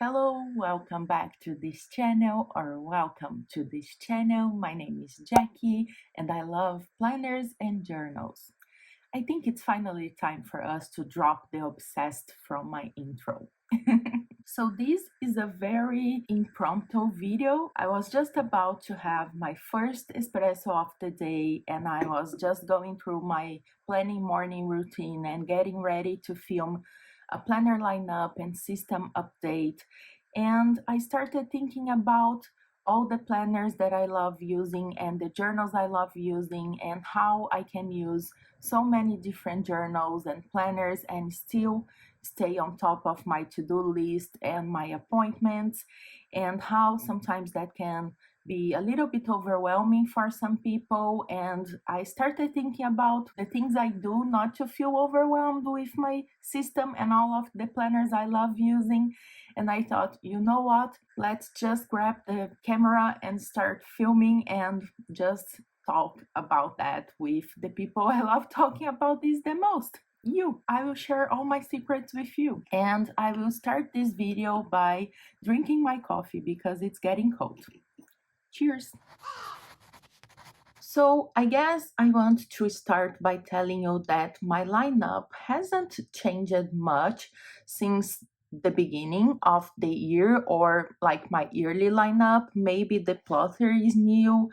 Hello, welcome back to this channel or welcome to this channel. My name is Jackie and I love planners and journals. I think it's finally time for us to drop the obsessed from my intro. So this is a very impromptu video. I was just about to have my first espresso of the day and I was just going through my planning morning routine and getting ready to film a planner lineup and system update. And I started thinking about all the planners that I love using and the journals I love using and how I can use so many different journals and planners and still stay on top of my to-do list and my appointments, and how sometimes that can be a little bit overwhelming for some people. And I started thinking about the things I do not to feel overwhelmed with my system and all of the planners I love using. And I thought, you know what, let's just grab the camera and start filming and just talk about that with the people I love talking about this the most. You. I will share all my secrets with you. And I will start this video by drinking my coffee because it's getting cold. Cheers! So I guess I want to start by telling you that my lineup hasn't changed much since the beginning of the year, or like my yearly lineup. Maybe the plotter is new,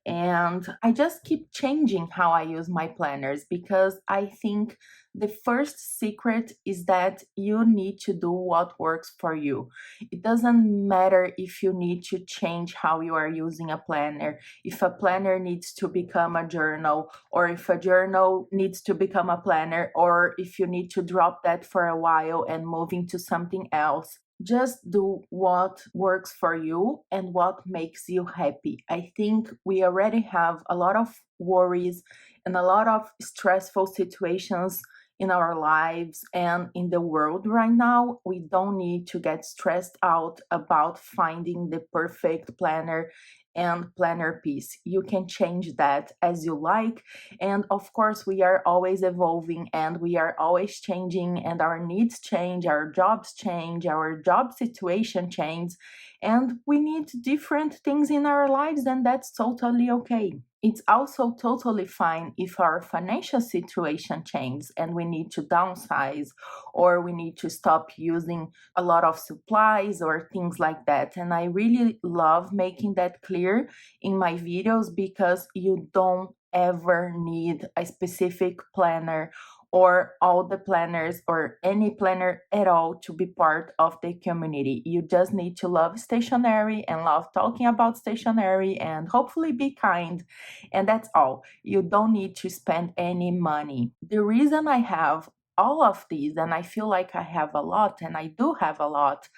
and I just keep changing how I use my planners because I think the first secret is that you need to do what works for you. It doesn't matter if you need to change how you are using a planner, if a planner needs to become a journal, or if a journal needs to become a planner, or if you need to drop that for a while and move into something else. Just do what works for you and what makes you happy. I think we already have a lot of worries and a lot of stressful situations in our lives and in the world right now. We don't need to get stressed out about finding the perfect planner and planner piece. You can change that as you like. And of course, we are always evolving and we are always changing, and our needs change, our jobs change, our job situation changes, and we need different things in our lives, and that's totally okay. It's also totally fine if our financial situation changes and we need to downsize, or we need to stop using a lot of supplies or things like that. And I really love making that clear in my videos because you don't ever need a specific planner or all the planners or any planner at all to be part of the community. You just need to love stationery and love talking about stationery and hopefully be kind. And that's all. You don't need to spend any money. The reason I have all of these, and I feel like I have a lot, and I do have a lot,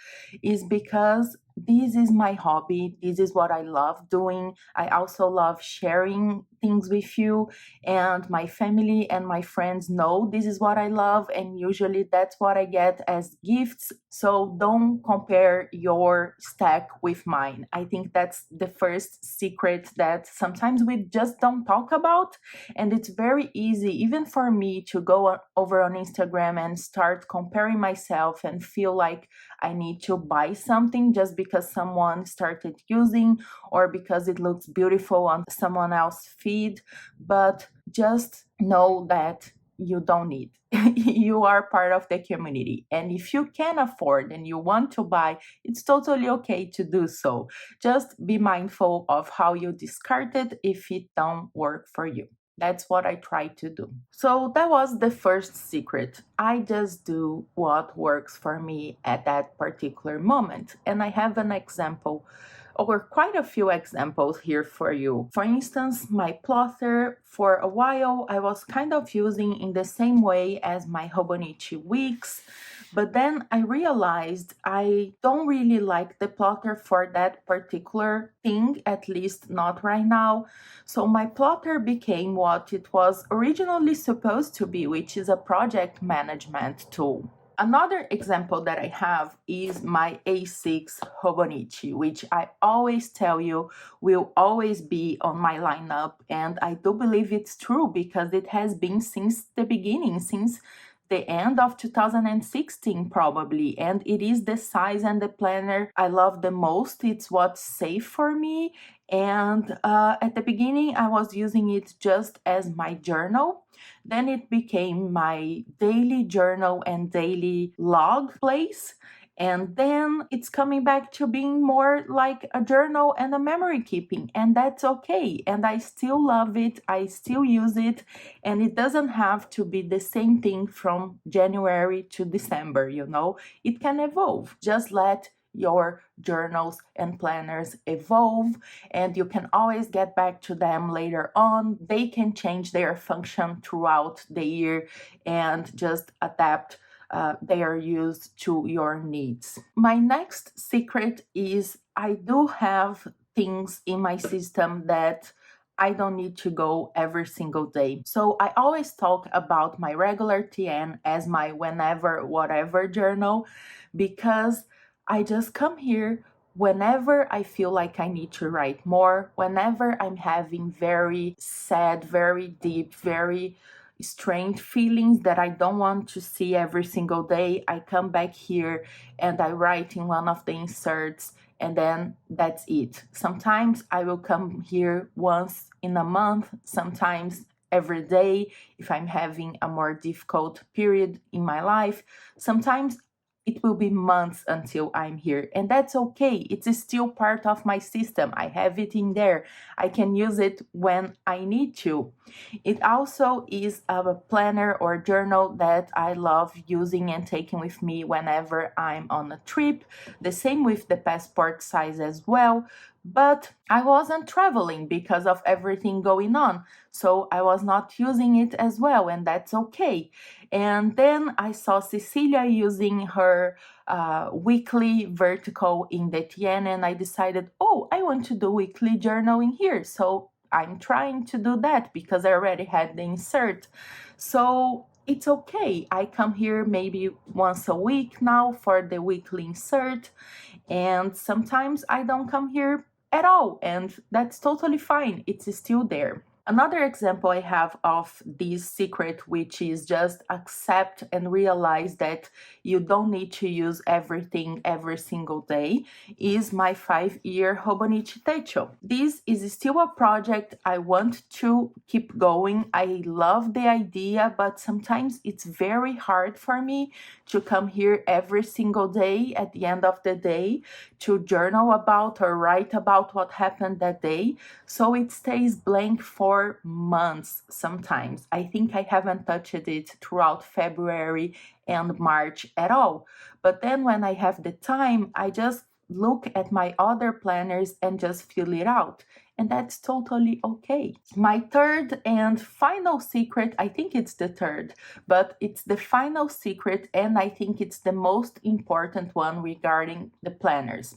is because this is my hobby. This is what I love doing. I also love sharing things with you, and my family and my friends know this is what I love, and usually that's what I get as gifts. So don't compare your stack with mine. I think that's the first secret that sometimes we just don't talk about, and it's very easy even for me to go over on Instagram and start comparing myself and feel like I need to buy something just because someone started using or because it looks beautiful on someone else's feed. But just know that you don't need. You are part of the community. And if you can afford and you want to buy, it's totally okay to do so. Just be mindful of how you discard it if it don't work for you. That's what I try to do. So that was the first secret. I just do what works for me at that particular moment. And I have an example, or quite a few examples here for you. For instance, my plotter, for a while I was kind of using in the same way as my Hobonichi wicks, but then I realized I don't really like the plotter for that particular thing, at least not right now. So my plotter became what it was originally supposed to be, which is a project management tool. Another example that I have is my A6 Hobonichi, which I always tell you will always be on my lineup. And I do believe it's true because it has been since the beginning, since the end of 2016 probably, and it is the size and the planner I love the most. It's what's safe for me. And at the beginning, I was using it just as my journal. Then it became my daily journal and daily log place. And then it's coming back to being more like a journal and a memory keeping, and that's okay. And I still love it, I still use it, and it doesn't have to be the same thing from January to December, you know? It can evolve. Just let your journals and planners evolve, and you can always get back to them later on. They can change their function throughout the year and just adapt they are used to your needs. My next secret is I do have things in my system that I don't need to go every single day. So I always talk about my regular TN as my whenever, whatever journal because I just come here whenever I feel like I need to write more, whenever I'm having very sad, very deep, very strange feelings that I don't want to see every single day. I come back here and I write in one of the inserts, and then that's it. Sometimes I will come here once in a month, sometimes every day if I'm having a more difficult period in my life. Sometimes it will be months until I'm here, and that's okay. It's still part of my system. I have it in there. I can use it when I need to. It also is a planner or journal that I love using and taking with me whenever I'm on a trip. The same with the passport size as well. But I wasn't traveling because of everything going on, so I was not using it as well, and that's okay. And then I saw Cecilia using her weekly vertical in the TN, and I decided, oh, I want to do weekly journaling here. So I'm trying to do that because I already had the insert. So it's okay. I come here maybe once a week now for the weekly insert, and sometimes I don't come here at all, and that's totally fine. It's still there. Another example I have of this secret, which is just accept and realize that you don't need to use everything every single day, is my 5-year Hobonichi techo. This is still a project I want to keep going. I love the idea, but sometimes it's very hard for me to come here every single day at the end of the day to journal about or write about what happened that day. So it stays blank for months sometimes. I think I haven't touched it throughout February and March at all. But then when I have the time, I just look at my other planners and just fill it out. And that's totally okay. My third and final secret, I think it's the third, but it's the final secret, and I think it's the most important one regarding the planners.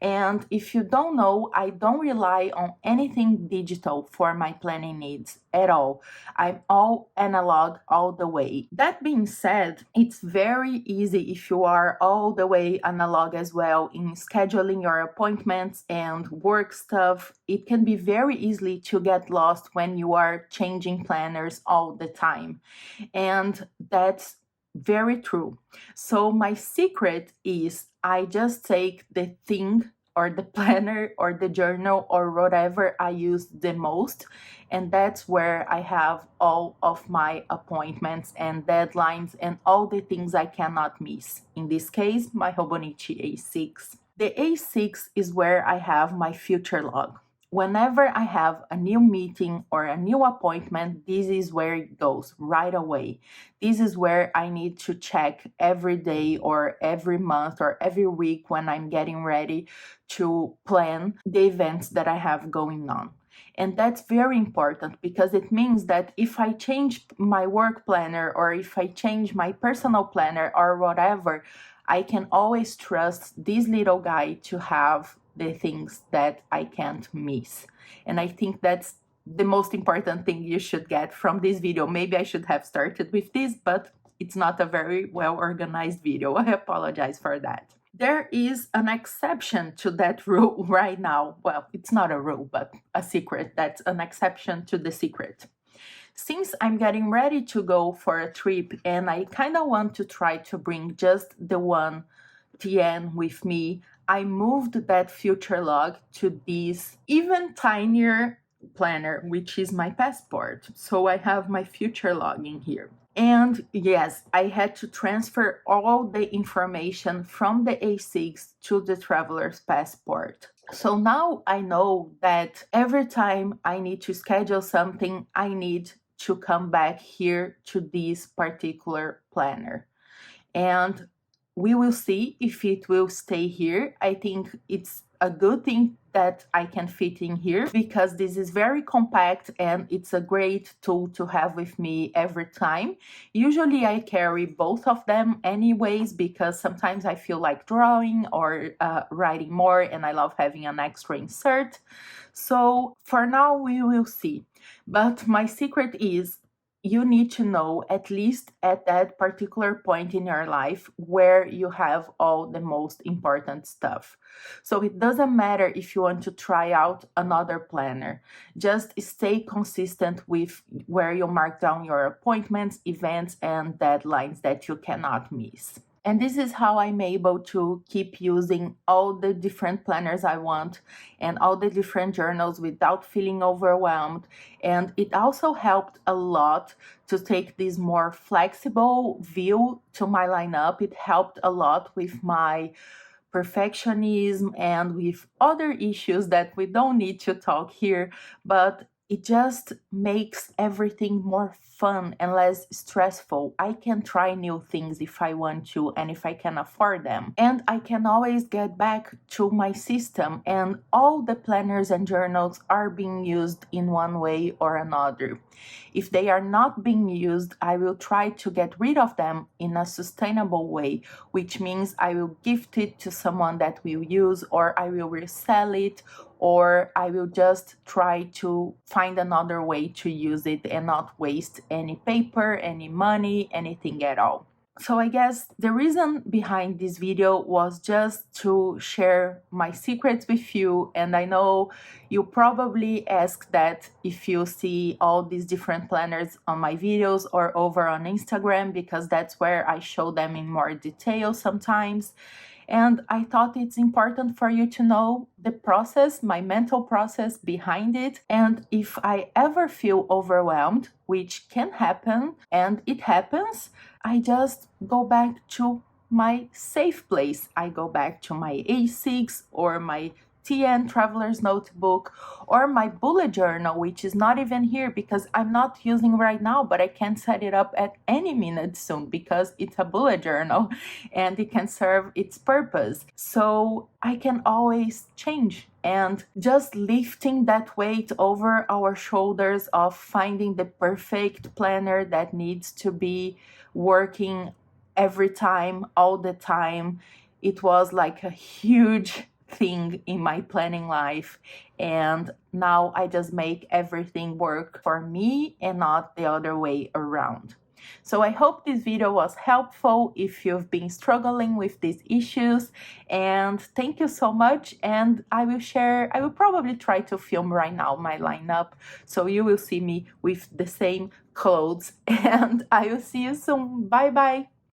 And if you don't know, I don't rely on anything digital for my planning needs at all. I'm all analog all the way. That being said, it's very easy if you are all the way analog as well in scheduling your appointments and work stuff. It can be very easy to get lost when you are changing planners all the time. And that's very true. So my secret is I just take the thing or the planner or the journal or whatever I use the most, and that's where I have all of my appointments and deadlines and all the things I cannot miss. In this case, my Hobonichi A6. The A6 is where I have my future log. Whenever I have a new meeting or a new appointment, this is where it goes right away. This is where I need to check every day or every month or every week when I'm getting ready to plan the events that I have going on. And that's very important because it means that if I change my work planner or if I change my personal planner or whatever, I can always trust this little guy to have the things that I can't miss. And I think that's the most important thing you should get from this video. Maybe I should have started with this, but it's not a very well organized video. I apologize for that. There is an exception to that rule right now. Well, it's not a rule, but a secret. That's an exception to the secret. Since I'm getting ready to go for a trip and I kind of want to try to bring just the one TN with me, I moved that future log to this even tinier planner, which is my passport. So I have my future log in here. And yes, I had to transfer all the information from the A6 to the traveler's passport. So now I know that every time I need to schedule something, I need to come back here to this particular planner. And we will see if it will stay here. I think it's a good thing that I can fit in here because this is very compact and it's a great tool to have with me every time. Usually I carry both of them anyways because sometimes I feel like drawing or writing more and I love having an extra insert. So for now we will see. But my secret is you need to know, at least at that particular point in your life, where you have all the most important stuff. So it doesn't matter if you want to try out another planner. Just stay consistent with where you mark down your appointments, events, and deadlines that you cannot miss. And this is how I'm able to keep using all the different planners I want and all the different journals without feeling overwhelmed. And it also helped a lot to take this more flexible view to my lineup. It helped a lot with my perfectionism and with other issues that we don't need to talk here, but it just makes everything more fun and less stressful. I can try new things if I want to and if I can afford them. And I can always get back to my system, and all the planners and journals are being used in one way or another. If they are not being used, I will try to get rid of them in a sustainable way, which means I will gift it to someone that will use, or I will resell it, or I will just try to find another way to use it and not waste any paper, any money, anything at all. So I guess the reason behind this video was just to share my secrets with you, and I know you probably ask that if you see all these different planners on my videos or over on Instagram, because that's where I show them in more detail sometimes. And I thought it's important for you to know the process, my mental process behind it. And if I ever feel overwhelmed, which can happen, and it happens, I just go back to my safe place. I go back to my A6 or my TN Traveler's Notebook or my bullet journal, which is not even here because I'm not using right now, but I can set it up at any minute soon because it's a bullet journal and it can serve its purpose. So I can always change, and just lifting that weight over our shoulders of finding the perfect planner that needs to be working every time, all the time, it was like a huge thing in my planning life, and now I just make everything work for me and not the other way around. So I hope this video was helpful if you've been struggling with these issues, and thank you so much. And I will probably try to film right now my lineup, so you will see me with the same clothes, and I will see you soon. Bye bye.